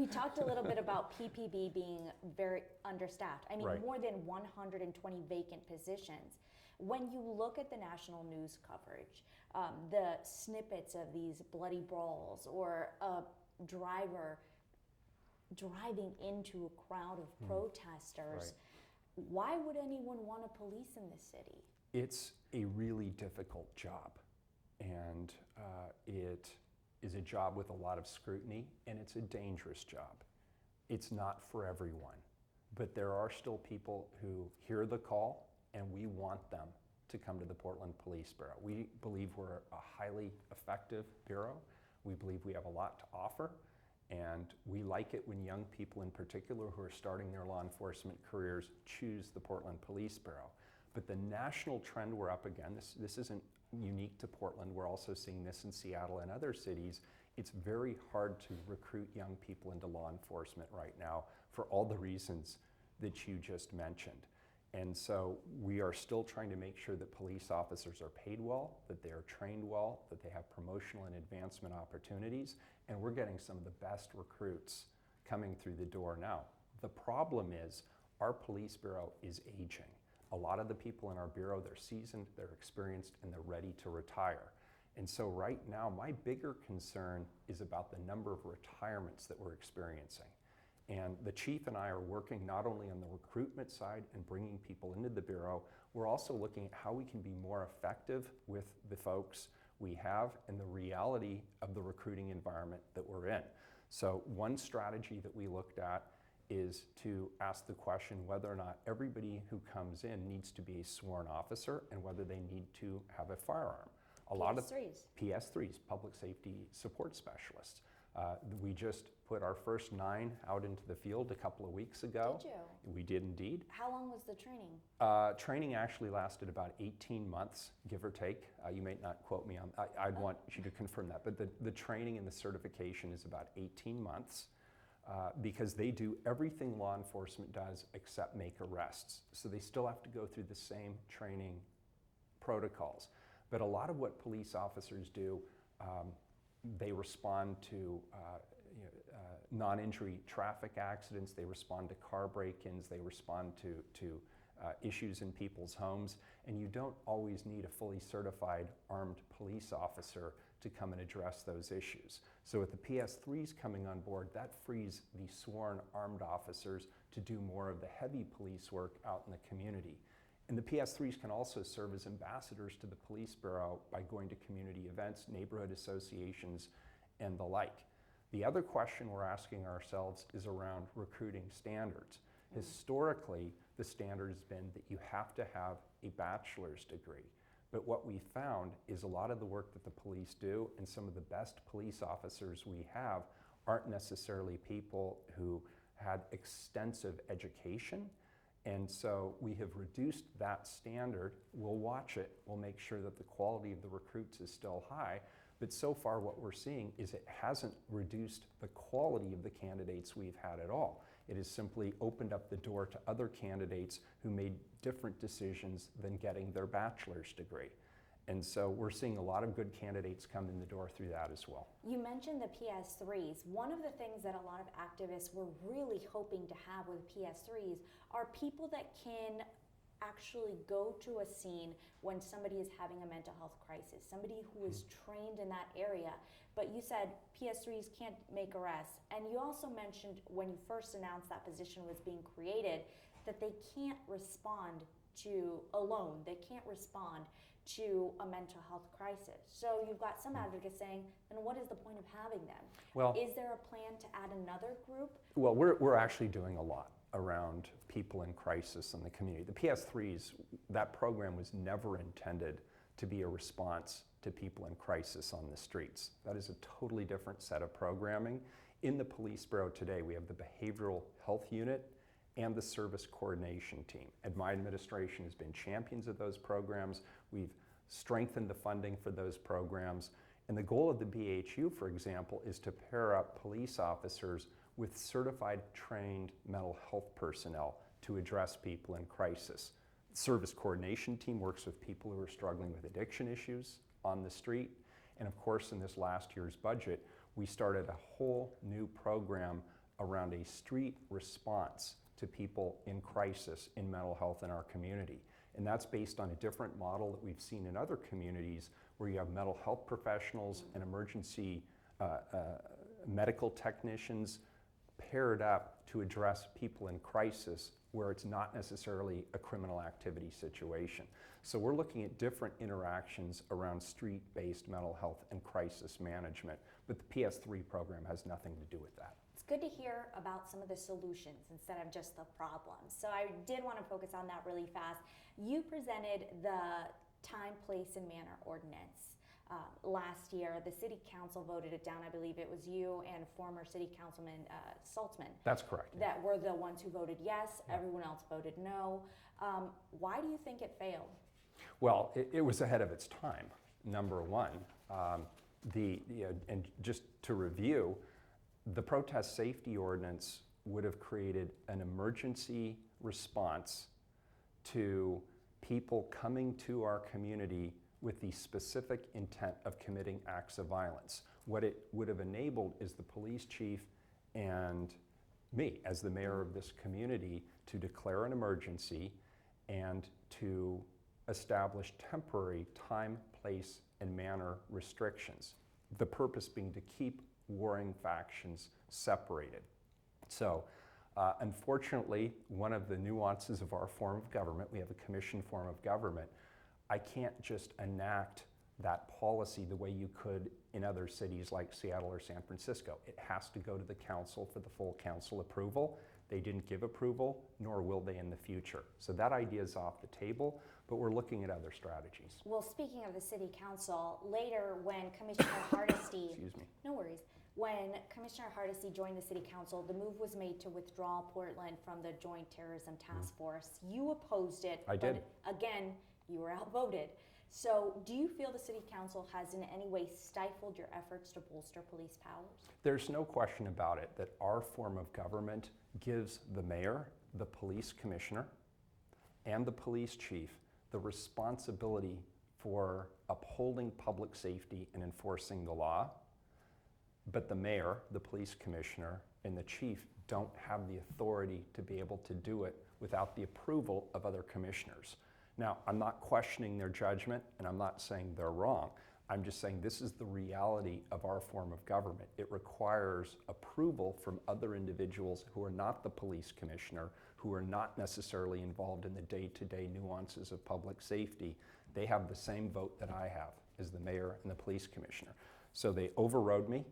We talked a little bit about PPB being very understaffed. I mean, Right. more than 120 vacant positions. When you look at the national news coverage, the snippets of these bloody brawls or a driver driving into a crowd of protesters, Right. why would anyone want to police in this city? It's a really difficult job, and it is a job with a lot of scrutiny, and it's a dangerous job. It's not for everyone, but there are still people who hear the call, and we want them to come to the Portland Police Bureau. We believe we're a highly effective bureau. We believe we have a lot to offer, and we like it when young people in particular who are starting their law enforcement careers choose the Portland Police Bureau. But the national trend we're up against, this isn't unique to Portland, we're also seeing this in Seattle and other cities. It's very hard to recruit young people into law enforcement right now for all the reasons that you just mentioned. And so we are still trying to make sure that police officers are paid well, that they are trained well, that they have promotional and advancement opportunities, and we're getting some of the best recruits coming through the door now. The problem is our police bureau is aging. A lot of the people in our bureau, they're seasoned, they're experienced, and they're ready to retire. And so right now, my bigger concern is about the number of retirements that we're experiencing. And the chief and I are working not only on the recruitment side and bringing people into the bureau, we're also looking at how we can be more effective with the folks we have and the reality of the recruiting environment that we're in. So one strategy that we looked at is to ask the question whether or not everybody who comes in needs to be a sworn officer and whether they need to have a firearm. PS3s, public safety support specialists. We just put our first 9 out into the field a couple of weeks ago. Did you? We did indeed. How long was the training? Training actually lasted about 18 months, give or take. You may not quote me on, I'd want you to confirm that, but the training and the certification is about 18 months. Because they do everything law enforcement does except make arrests. So they still have to go through the same training protocols. But a lot of what police officers do, they respond to non-injury traffic accidents, they respond to car break-ins, they respond to issues in people's homes, and you don't always need a fully certified armed police officer to come and address those issues. So with the PS3s coming on board, that frees the sworn armed officers to do more of the heavy police work out in the community. And the PS3s can also serve as ambassadors to the police bureau by going to community events, neighborhood associations, and the like. The other question we're asking ourselves is around recruiting standards. Historically, the standard has been that you have to have a bachelor's degree. But what we found is a lot of the work that the police do and some of the best police officers we have aren't necessarily people who had extensive education. And so we have reduced that standard. We'll watch it. We'll make sure that the quality of the recruits is still high. But so far what we're seeing is it hasn't reduced the quality of the candidates we've had at all. It has simply opened up the door to other candidates who made different decisions than getting their bachelor's degree. And so we're seeing a lot of good candidates come in the door through that as well. You mentioned the PS3s. One of the things that a lot of activists were really hoping to have with PS3s are people that can actually go to a scene when somebody is having a mental health crisis, somebody who is trained in that area. But you said PS3s can't make arrests. And you also mentioned when you first announced that position was being created that they can't respond to alone. They can't respond to a mental health crisis. So you've got some advocates saying, then what is the point of having them? Well, is there a plan to add another group? Well, we're actually doing a lot around people in crisis in the community. The PS3s, that program was never intended to be a response to people in crisis on the streets. That is a totally different set of programming. In the police bureau today, we have the behavioral health unit and the service coordination team. And my administration has been champions of those programs. We've strengthened the funding for those programs. And the goal of the BHU, for example, is to pair up police officers with certified trained mental health personnel to address people in crisis. The service coordination team works with people who are struggling with addiction issues on the street. And of course, in this last year's budget, we started a whole new program around a street response to people in crisis in mental health in our community. And that's based on a different model that we've seen in other communities where you have mental health professionals and emergency medical technicians paired up to address people in crisis where it's not necessarily a criminal activity situation. So we're looking at different interactions around street-based mental health and crisis management, but the PS3 program has nothing to do with that. It's good to hear about some of the solutions instead of just the problems. So I did want to focus on that really fast. You presented the time, place, and manner ordinance last year. The city council voted it down. I believe it was you and former city councilman Saltzman. That's correct. That were the ones who voted yes. Yeah. Everyone else voted no. Why do you think it failed? Well, it was ahead of its time, number one. And just to review, the protest safety ordinance would have created an emergency response to people coming to our community with the specific intent of committing acts of violence. What it would have enabled is the police chief and me, as the mayor of this community, to declare an emergency and to establish temporary time, place, and manner restrictions. The purpose being to keep warring factions separated. So, unfortunately, one of the nuances of our form of government, we have a commission form of government, I can't just enact that policy the way you could in other cities like Seattle or San Francisco. It has to go to the council for the full council approval. They didn't give approval, nor will they in the future. So that idea is off the table, but we're looking at other strategies. Well, speaking of the city council, later when Commissioner Hardesty, excuse me, no worries, when Commissioner Hardesty joined the city council, the move was made to withdraw Portland from the Joint Terrorism Task Force. You opposed it. I did. But again, you were outvoted. So do you feel the city council has in any way stifled your efforts to bolster police powers? There's no question about it that our form of government gives the mayor, the police commissioner, and the police chief the responsibility for upholding public safety and enforcing the law. But the mayor, the police commissioner, and the chief don't have the authority to be able to do it without the approval of other commissioners. Now, I'm not questioning their judgment, and I'm not saying they're wrong. I'm just saying this is the reality of our form of government. It requires approval from other individuals who are not the police commissioner, who are not necessarily involved in the day-to-day nuances of public safety. They have the same vote that I have as the mayor and the police commissioner. So they overrode me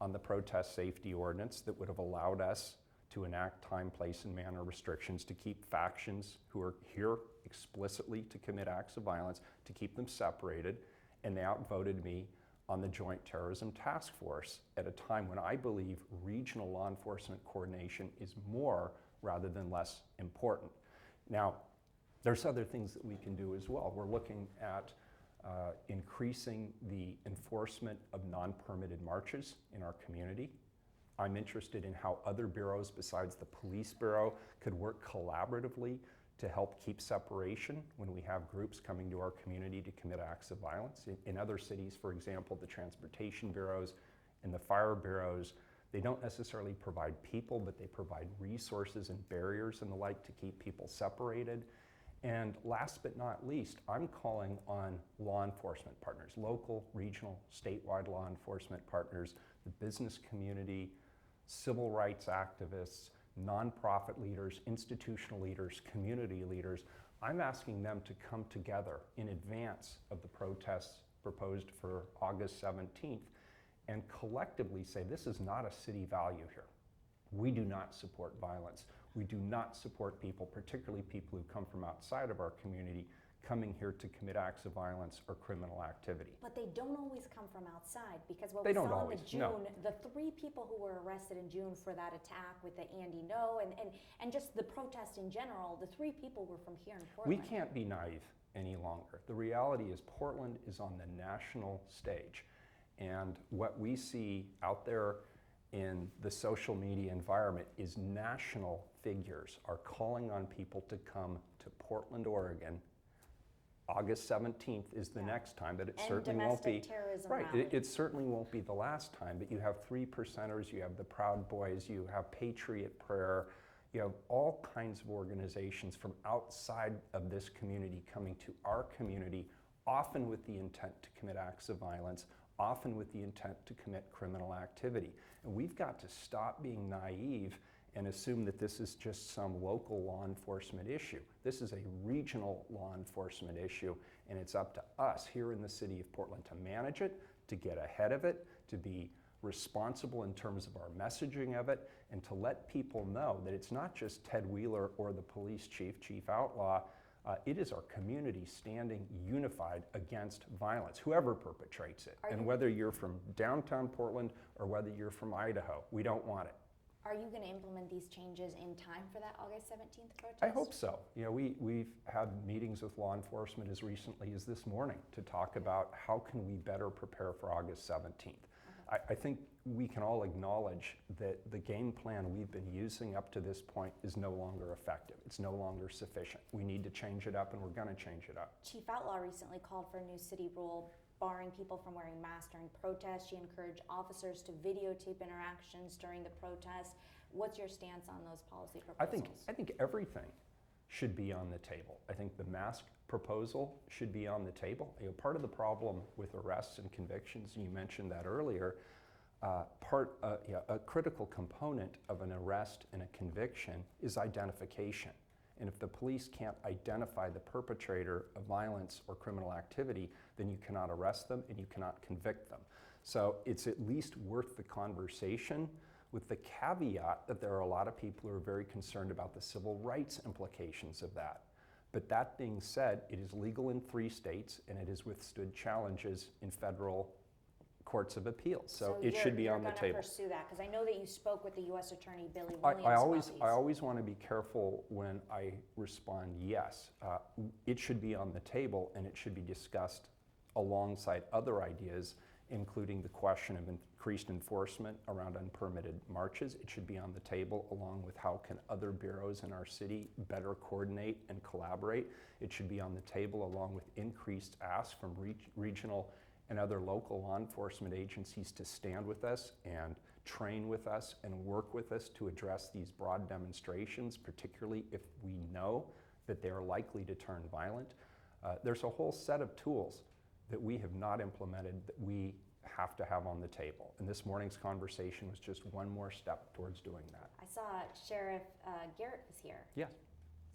on the protest safety ordinance that would have allowed us to enact time, place, and manner restrictions to keep factions who are here explicitly to commit acts of violence, to keep them separated, and they outvoted me on the Joint Terrorism Task Force at a time when I believe regional law enforcement coordination is more rather than less important. Now, there's other things that we can do as well. We're looking at increasing the enforcement of non-permitted marches in our community. I'm interested in how other bureaus besides the police bureau could work collaboratively to help keep separation when we have groups coming to our community to commit acts of violence. In other cities, for example, the transportation bureaus and the fire bureaus, they don't necessarily provide people, but they provide resources and barriers and the like to keep people separated. And last but not least, I'm calling on law enforcement partners, local, regional, statewide law enforcement partners, the business community, civil rights activists, nonprofit leaders, institutional leaders, community leaders. I'm asking them to come together in advance of the protests proposed for August 17th and collectively say this is not a city value here. We do not support violence. We do not support people, particularly people who come from outside of our community, coming here to commit acts of violence or criminal activity. But they don't always come from outside, because what they we don't saw always, in June, no. the 3 people who were arrested in June for that attack with the Andy No and just the protest in general, the 3 people were from here in Portland. We can't be naive any longer. The reality is Portland is on the national stage. And what we see out there in the social media environment is national figures are calling on people to come to Portland, Oregon, August 17th is the Yeah. next time, but it And certainly won't be. domestic terrorism Right, rally. it certainly won't be the last time, but you have 3%ers, you have the Proud Boys, you have Patriot Prayer, you have all kinds of organizations from outside of this community coming to our community, often with the intent to commit acts of violence, often with the intent to commit criminal activity. And we've got to stop being naive and assume that this is just some local law enforcement issue. This is a regional law enforcement issue, and it's up to us here in the city of Portland to manage it, to get ahead of it, to be responsible in terms of our messaging of it, and to let people know that it's not just Ted Wheeler or the police chief, Chief Outlaw. It is our community standing unified against violence, whoever perpetrates it. And whether you're from downtown Portland or whether you're from Idaho, we don't want it. Are you going to implement these changes in time for that August 17th protest? I hope so. You know, we've had meetings with law enforcement as recently as this morning to talk about how can we better prepare for August 17th. I think we can all acknowledge that the game plan we've been using up to this point is no longer effective. It's no longer sufficient. We need to change it up, and we're going to change it up. Chief Outlaw recently called for a new city rule barring people from wearing masks during protests. She encouraged officers to videotape interactions during the protest. What's your stance on those policy proposals? I think everything should be on the table. I think the mask proposal should be on the table. You know, part of the problem with arrests and convictions, and you mentioned that earlier, a critical component of an arrest and a conviction is identification. And if the police can't identify the perpetrator of violence or criminal activity, then you cannot arrest them and you cannot convict them. So it's at least worth the conversation, with the caveat that there are a lot of people who are very concerned about the civil rights implications of that. But that being said, it is legal in 3 states and it has withstood challenges in federal courts of appeals. So it should be on the table. You're going to pursue that, because I know that you spoke with the U.S. Attorney Billy I Williams always want to be careful when I respond yes. It should be on the table and it should be discussed alongside other ideas, including the question of increased enforcement around unpermitted marches. It should be on the table along with how can other bureaus in our city better coordinate and collaborate. It should be on the table along with increased asks from regional and other local law enforcement agencies to stand with us and train with us and work with us to address these broad demonstrations, particularly if we know that they are likely to turn violent. There's a whole set of tools that we have not implemented that we have to have on the table. And this morning's conversation was just one more step towards doing that. I saw Sheriff Garrett was here. Yes.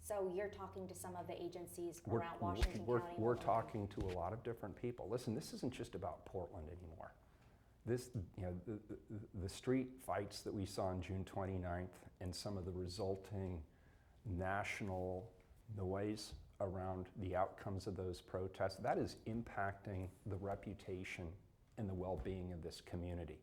So you're talking to some of the agencies around Washington County? We're talking to a lot of different people. Listen, this isn't just about Portland anymore. This, you know, the street fights that we saw on June 29th and some of the resulting national noise around the outcomes of those protests, that is impacting the reputation and the well-being of this community.